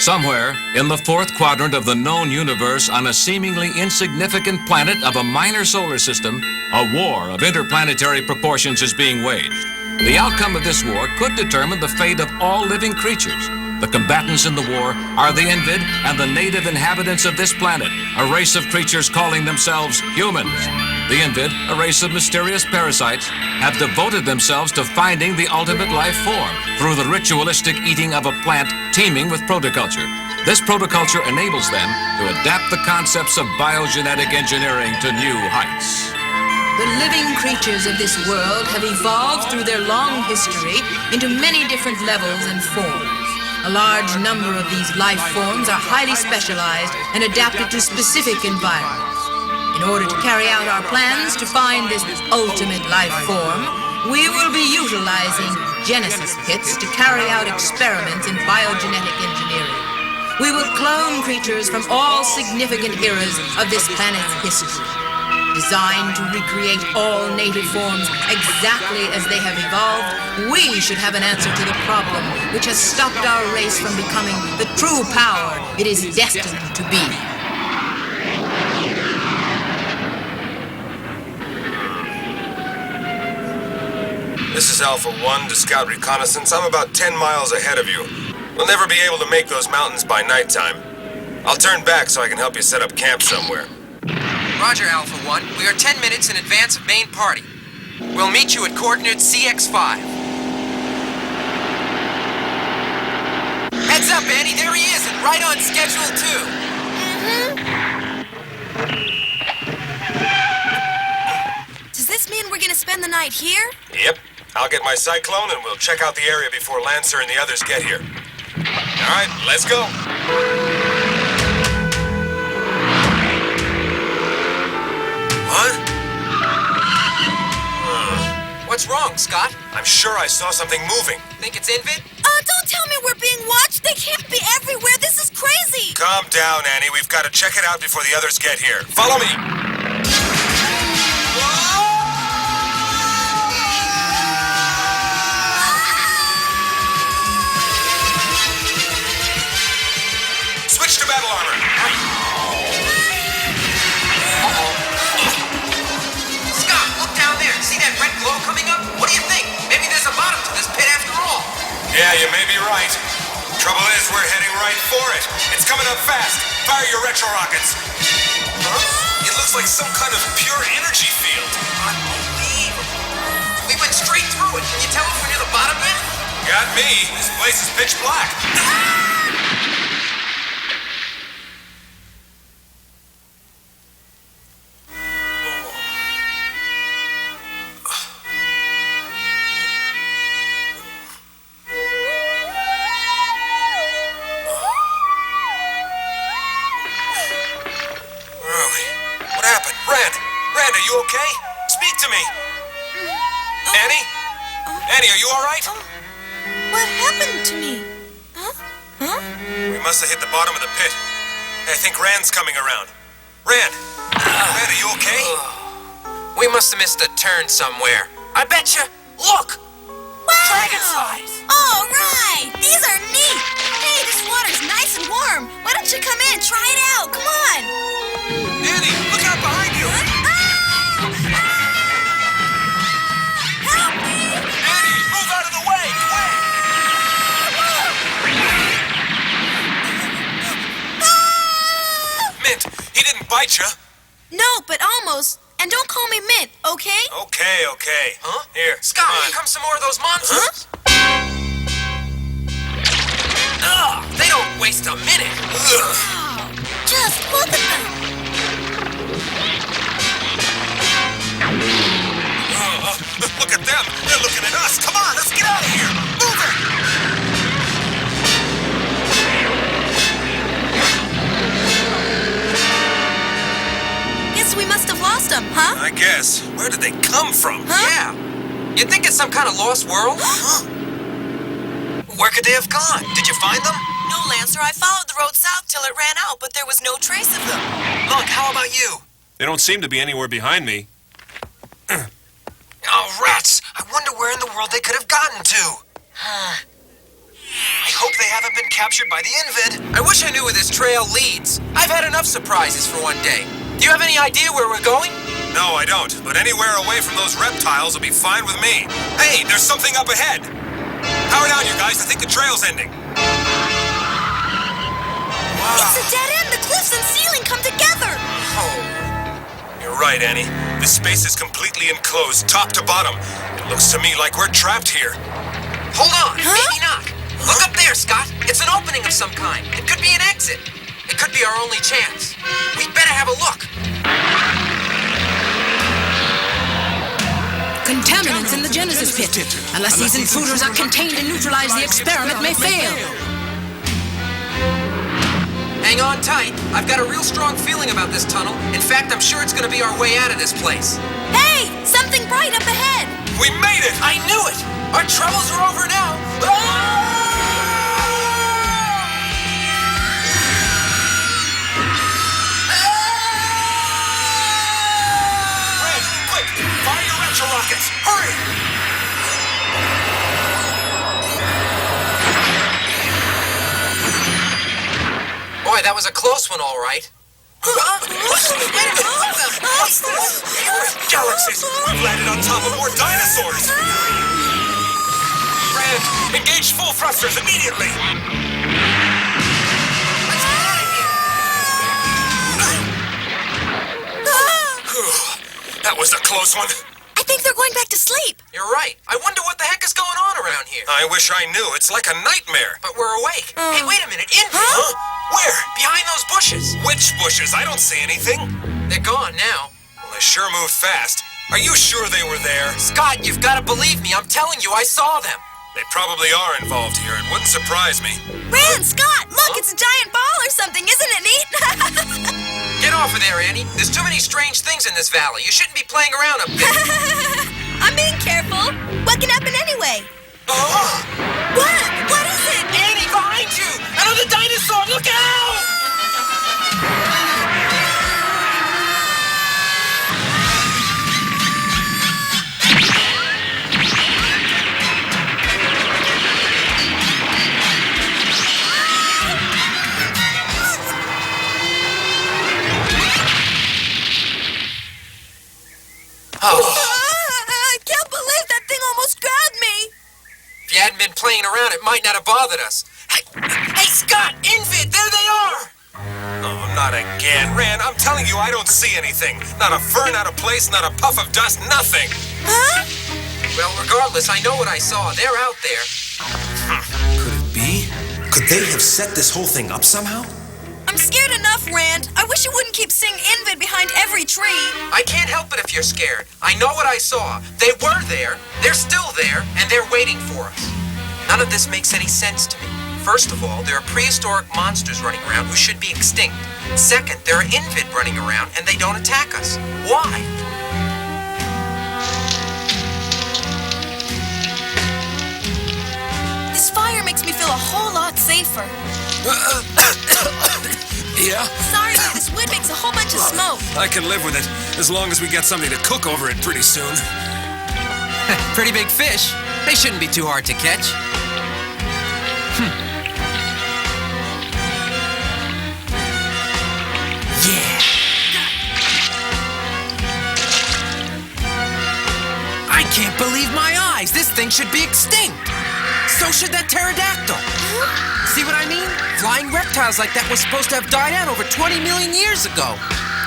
Somewhere in the fourth quadrant of the known universe on a seemingly insignificant planet of a minor solar system, a war of interplanetary proportions is being waged. The outcome of this war could determine the fate of all living creatures. The combatants in the war are the Invid and the native inhabitants of this planet, a race of creatures calling themselves humans. The Invid, a race of mysterious parasites, have devoted themselves to finding the ultimate life form through the ritualistic eating of a plant teeming with protoculture. This protoculture enables them to adapt the concepts of biogenetic engineering to new heights. The living creatures of this world have evolved through their long history into many different levels and forms. A large number of these life forms are highly specialized and adapted to specific environments. In order to carry out our plans to find this ultimate life form, we will be utilizing Genesis pits to carry out experiments in biogenetic engineering. We will clone creatures from all significant eras of this planet's history, designed to recreate all native forms exactly as they have evolved. We should have an answer to the problem which has stopped our race from becoming the true power it is destined to be. This is Alpha 1 to Scout Reconnaissance. I'm about 10 miles ahead of you. We'll never be able to make those mountains by nighttime. I'll turn back so I can help you set up camp somewhere. Roger, Alpha 1. We are 10 minutes in advance of main party. We'll meet you at coordinates CX5. Heads up, Annie. There he is, and right on schedule, too. Does this mean we're gonna spend the night here? Yep. I'll get my Cyclone and we'll check out the area before Lancer and the others get here. All right, let's go. What? What's wrong, Scott? I'm sure I saw something moving. Think it's Invid? Don't tell me we're being watched. They can't be everywhere. This is crazy. Calm down, Annie. We've got to check it out before the others get here. Follow me. Switch to battle armor. Scott, look down there. See that red glow coming up? What do you think? Maybe there's a bottom to this pit after all. Yeah, you may be right. Trouble is, we're heading right for it. It's coming up fast. Fire your retro rockets. Huh? It looks like some kind of pure energy field. Unbelievable. We went straight through it. Can you tell if we're near the bottom yet? Got me. This place is pitch black. Rand, are you okay? Speak to me. Annie? Annie, are you all right? What happened to me? Huh? We must have hit the bottom of the pit. I think Rand's coming around. Rand! Rand, are you okay? We must have missed a turn somewhere. I betcha. Look! Wow! Dragonflies! All right! These are neat! Hey, this water's nice and warm. Why don't you come in? Try it out. Come on! Annie, look out behind you! Help me! Annie, move out of the way! Mint, he didn't bite you. No, but almost. And don't call me Mint, okay? Okay. Huh? Here, Scott, come on. here comes some more of those monsters. Huh? Ugh, they don't waste a minute. Wow. Just look at them. Look at them. They're looking at us. Come on, let's get out of here. Move it. Guess we must have lost them, huh? I guess. Where did they come from? Huh? Yeah. You'd think it's some kind of lost world? Where could they have gone? Did you find them? No, Lancer, I followed the road south till it ran out, but there was no trace of them. Look, how about you? They don't seem to be anywhere behind me. Oh, rats! I wonder where in the world they could have gotten to. I hope they haven't been captured by the Invid. I wish I knew where this trail leads. I've had enough surprises for one day. Do you have any idea where we're going? No, I don't. But anywhere away from those reptiles will be fine with me. Hey, there's something up ahead. Power down, you guys. I think the trail's ending. Wow. It's a dead end. The cliffs and ceiling come together. Oh. You're right, Annie. This space is completely enclosed, top to bottom. It looks to me like we're trapped here. Hold on. Maybe not. Look up there, Scott. It's an opening of some kind. It could be an exit. It could be our only chance. We'd better have a look. Contaminants in the Genesis pit. Unless these intruders are contained and neutralized, the experiment may fail. Hang on tight. I've got a real strong feeling about this tunnel. In fact, I'm sure it's going to be our way out of this place. Hey, something bright up ahead. We made it! I knew it! Our troubles are over now. Red, quick! Fire your retro rockets! Hurry! Boy, that was a close one, all right. Galaxies! We've landed on top of more dinosaurs! Rand, engage full thrusters immediately! Let's get out of here. That was a close one. I think they're going back to sleep. You're right. I wonder what the heck is going on around here. I wish I knew. It's like a nightmare. But we're awake. Hey, wait a minute. Invid! Huh? Where? Behind those bushes. Which bushes? I don't see anything. They're gone now. Well, they sure moved fast. Are you sure they were there? Scott, you've got to believe me. I'm telling you, I saw them. They probably are involved here. It wouldn't surprise me. Rand, Scott, look, it's a giant ball or something. Isn't it neat? Get off of there, Annie. There's too many strange things in this valley. You shouldn't be playing around up there. I'm being careful. What can happen anyway? What? What is it? Annie, behind you! Another dinosaur! Look out! I can't believe that thing almost grabbed me. If you hadn't been playing around, it might not have bothered us. Hey, Scott! Invid! There they are! Oh, not again. Rand, I'm telling you, I don't see anything. Not a fern out of place, not a puff of dust, nothing. Huh? Well, regardless, I know what I saw. They're out there. Could it be? Could they have set this whole thing up somehow? I'm scared enough, Rand. I wish you wouldn't keep seeing Invid behind every tree. I can't help it if you're scared. I know what I saw. They were there, they're still there, and they're waiting for us. None of this makes any sense to me. First of all, there are prehistoric monsters running around who should be extinct. Second, there are Invid running around and they don't attack us. Why? This fire makes me feel a whole lot safer. Yeah? Sorry, but this wood makes a whole bunch of smoke. I can live with it, as long as we get something to cook over it pretty soon. Pretty big fish. They shouldn't be too hard to catch. Yeah. I can't believe my eyes. This thing should be extinct. So should that pterodactyl. See what I mean? Flying reptiles like that were supposed to have died out over 20 million years ago.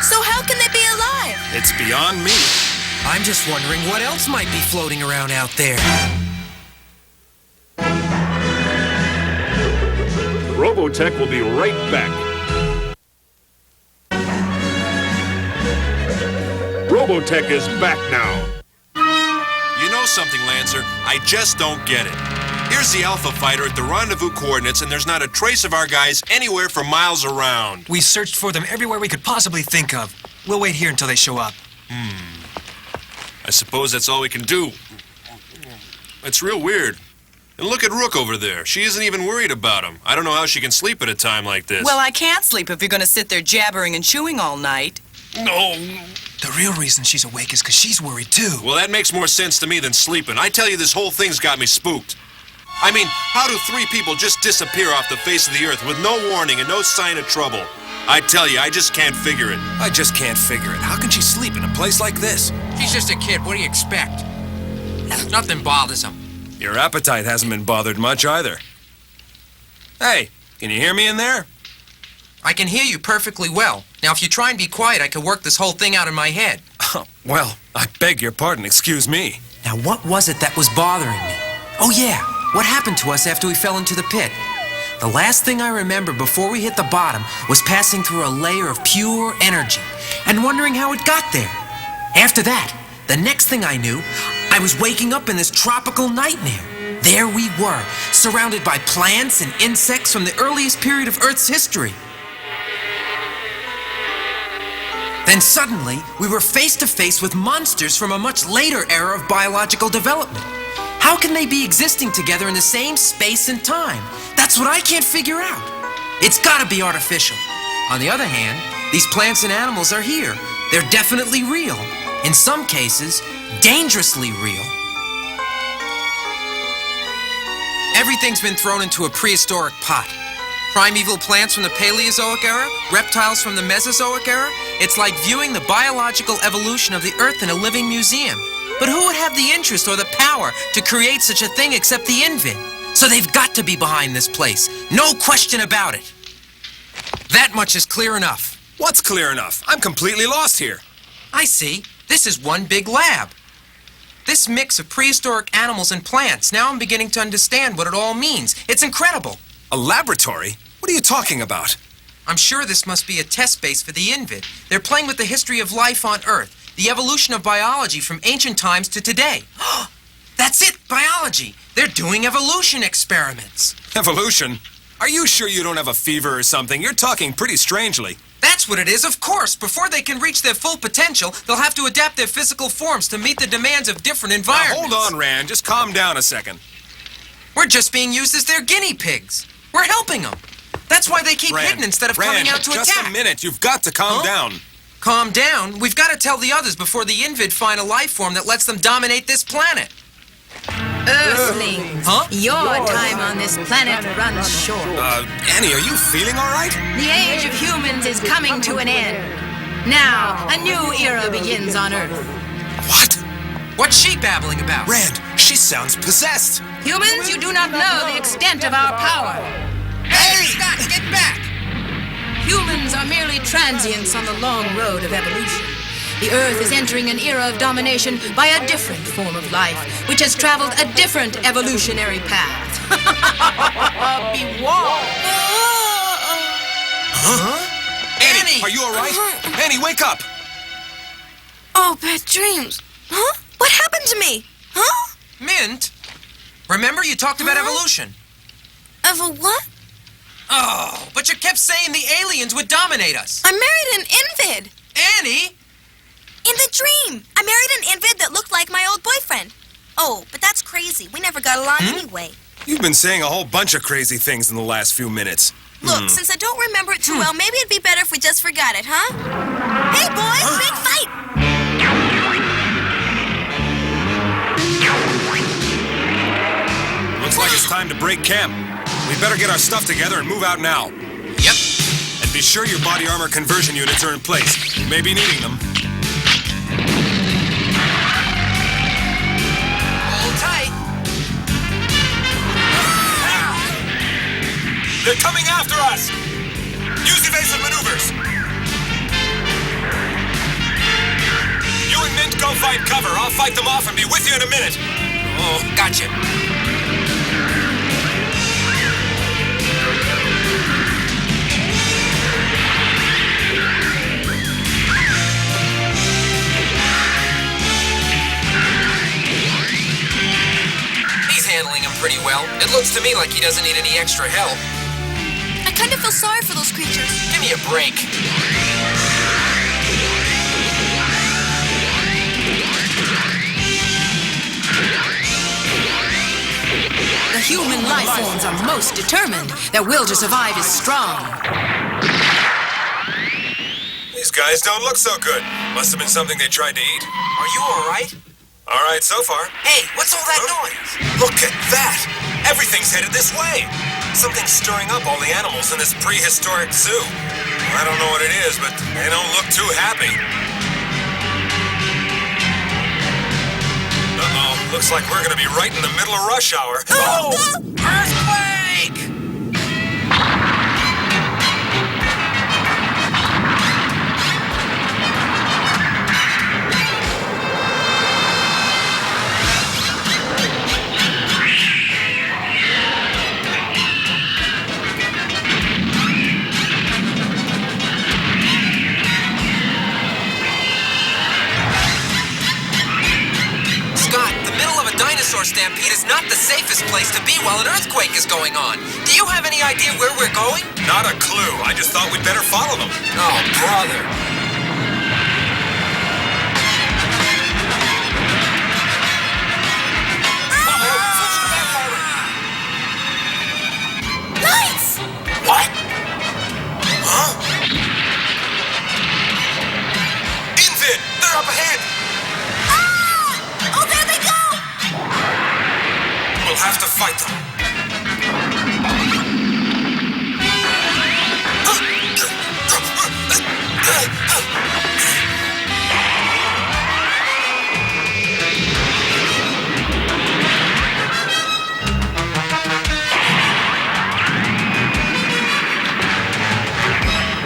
So how can they be alive? It's beyond me. I'm just wondering what else might be floating around out there. Robotech will be right back. Robotech is back now. You know something, Lancer? I just don't get it. Here's the Alpha Fighter at the rendezvous coordinates, and there's not a trace of our guys anywhere for miles around. We searched for them everywhere we could possibly think of. We'll wait here until they show up. I suppose that's all we can do. It's real weird. And look at Rook over there. She isn't even worried about him. I don't know how she can sleep at a time like this. Well, I can't sleep if you're going to sit there jabbering and chewing all night. No. The real reason she's awake is because she's worried, too. Well, that makes more sense to me than sleeping. I tell you, this whole thing's got me spooked. I mean, how do 3 people just disappear off the face of the earth with no warning and no sign of trouble? I tell you, I just can't figure it. I just can't figure it. How can she sleep in a place like this? He's just a kid. What do you expect? Nothing bothers him. Your appetite hasn't been bothered much either. Hey, can you hear me in there? I can hear you perfectly well. Now, if you try and be quiet, I could work this whole thing out in my head. Oh, well, I beg your pardon. Excuse me. Now, what was it that was bothering me? Oh, yeah. What happened to us after we fell into the pit? The last thing I remember before we hit the bottom was passing through a layer of pure energy and wondering how it got there. After that, the next thing I knew, I was waking up in this tropical nightmare. There we were, surrounded by plants and insects from the earliest period of Earth's history. Then suddenly, we were face to face with monsters from a much later era of biological development. How can they be existing together in the same space and time? That's what I can't figure out. It's gotta be artificial. On the other hand, these plants and animals are here. They're definitely real. In some cases, dangerously real. Everything's been thrown into a prehistoric pot. Primeval plants from the Paleozoic era, reptiles from the Mesozoic era. It's like viewing the biological evolution of the Earth in a living museum. But who would have the interest or the power to create such a thing except the Invid? So they've got to be behind this place. No question about it. That much is clear enough. What's clear enough? I'm completely lost here. I see. This is one big lab. This mix of prehistoric animals and plants, now I'm beginning to understand what it all means. It's incredible. A laboratory? What are you talking about? I'm sure this must be a test base for the Invid. They're playing with the history of life on Earth, the evolution of biology from ancient times to today. That's it, biology. They're doing evolution experiments. Evolution? Are you sure you don't have a fever or something? You're talking pretty strangely. That's what it is, of course. Before they can reach their full potential, they'll have to adapt their physical forms to meet the demands of different environments. Now, hold on, Rand. Just calm down a second. We're just being used as their guinea pigs. We're helping them. That's why they keep hidden instead of coming out to attack. Just a minute. You've got to calm down. Calm down? We've got to tell the others before the Invid find a life form that lets them dominate this planet. Earthlings, your time on this planet runs short. Annie, are you feeling all right? The age of humans is coming to an end. Now, a new era begins on Earth. What? What's she babbling about? Rand, she sounds possessed. Humans, you do not know the extent of our power. Hey, Scott, get back! Humans are merely transients on the long road of evolution. The Earth is entering an era of domination by a different form of life, which has traveled a different evolutionary path. Be warned. Annie, are you all right? Annie, wake up! Oh, bad dreams. Huh? What happened to me? Huh? Mint, remember you talked about evolution? Of a what? Oh, but you kept saying the aliens would dominate us. I married an Invid. Annie! In the dream. I married an Invid that looked like my old boyfriend. Oh, but that's crazy. We never got along anyway. You've been saying a whole bunch of crazy things in the last few minutes. Look, since I don't remember it too well, maybe it'd be better if we just forgot it, huh? Hey, boys, big fight! Looks like it's time to break camp. We better get our stuff together and move out now. Yep. And be sure your body armor conversion units are in place. You may be needing them. Hold tight. They're coming after us! Use evasive maneuvers! You and Mint go find cover. I'll fight them off and be with you in a minute. Oh, gotcha. He's handling him pretty well. It looks to me like he doesn't need any extra help. I kind of feel sorry for those creatures. Give me a break. The human life forms are most determined. Their will to survive is strong. These guys don't look so good. Must have been something they tried to eat. Are you all right? All right so far. Hey, what's all that noise? Look at that! Everything's headed this way. Something's stirring up all the animals in this prehistoric zoo. I don't know what it is, but they don't look too happy. Uh-oh, looks like we're gonna be right in the middle of rush hour. Oh! Earthquake! Dinosaur stampede is not the safest place to be while an earthquake is going on. Do you have any idea where we're going? Not a clue. I just thought we'd better follow them. Oh, brother. Lights! What? Huh? Invid! They're up ahead! Oh, there they go! We'll have to fight them.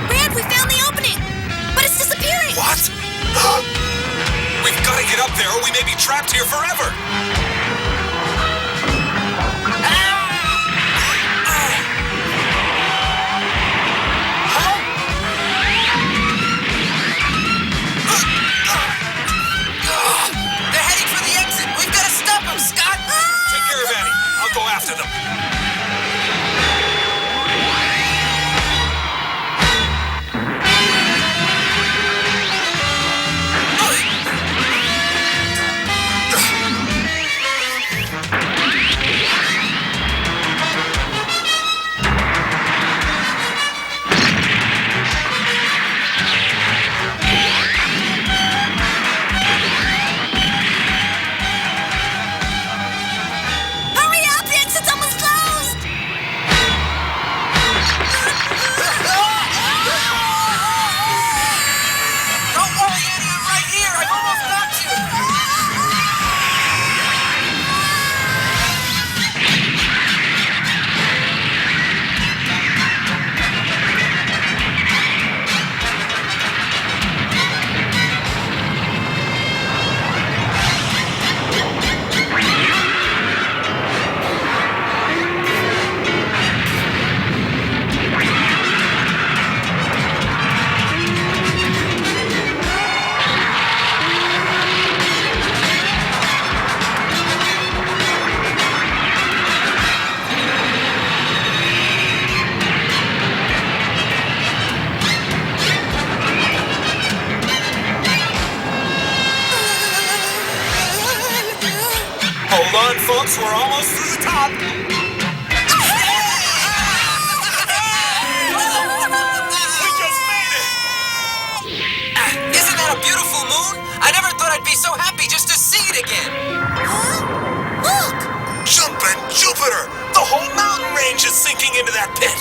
Brad, we found the opening, but it's disappearing. What? We've got to get up there or we may be trapped here forever. After them. Hold on, folks, we're almost to the top. Isn't that a beautiful moon? I never thought I'd be so happy just to see it again. Huh? Look! Jumpin' Jupiter! The whole mountain range is sinking into that pit.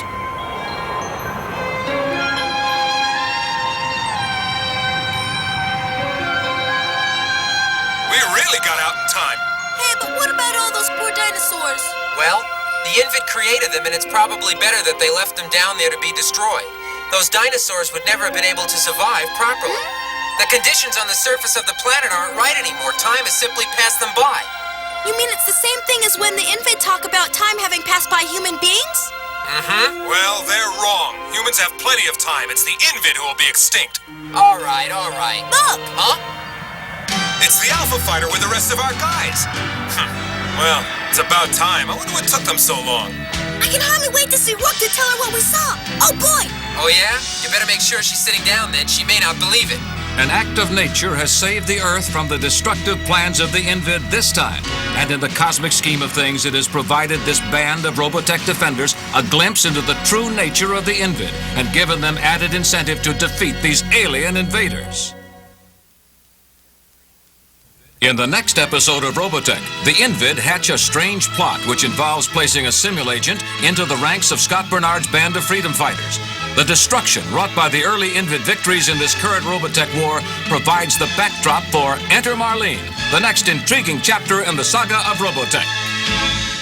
We really got out in time. Hey, but what about all those poor dinosaurs? Well, the Invid created them, and it's probably better that they left them down there to be destroyed. Those dinosaurs would never have been able to survive properly. The conditions on the surface of the planet aren't right anymore. Time has simply passed them by. You mean it's the same thing as when the Invid talk about time having passed by human beings? Mm-hmm. Well, they're wrong. Humans have plenty of time. It's the Invid who will be extinct. All right, all right. Look! Huh? It's the Alpha Fighter with the rest of our guys. Well, it's about time. I wonder what took them so long. I can hardly wait to see Rook to tell her what we saw. Oh, boy! Oh, yeah? You better make sure she's sitting down then. She may not believe it. An act of nature has saved the Earth from the destructive plans of the Invid this time. And in the cosmic scheme of things, it has provided this band of Robotech defenders a glimpse into the true nature of the Invid and given them added incentive to defeat these alien invaders. In the next episode of Robotech, the Invid hatch a strange plot which involves placing a simul agent into the ranks of Scott Bernard's band of freedom fighters. The destruction wrought by the early Invid victories in this current Robotech war provides the backdrop for Enter Marlene, the next intriguing chapter in the saga of Robotech.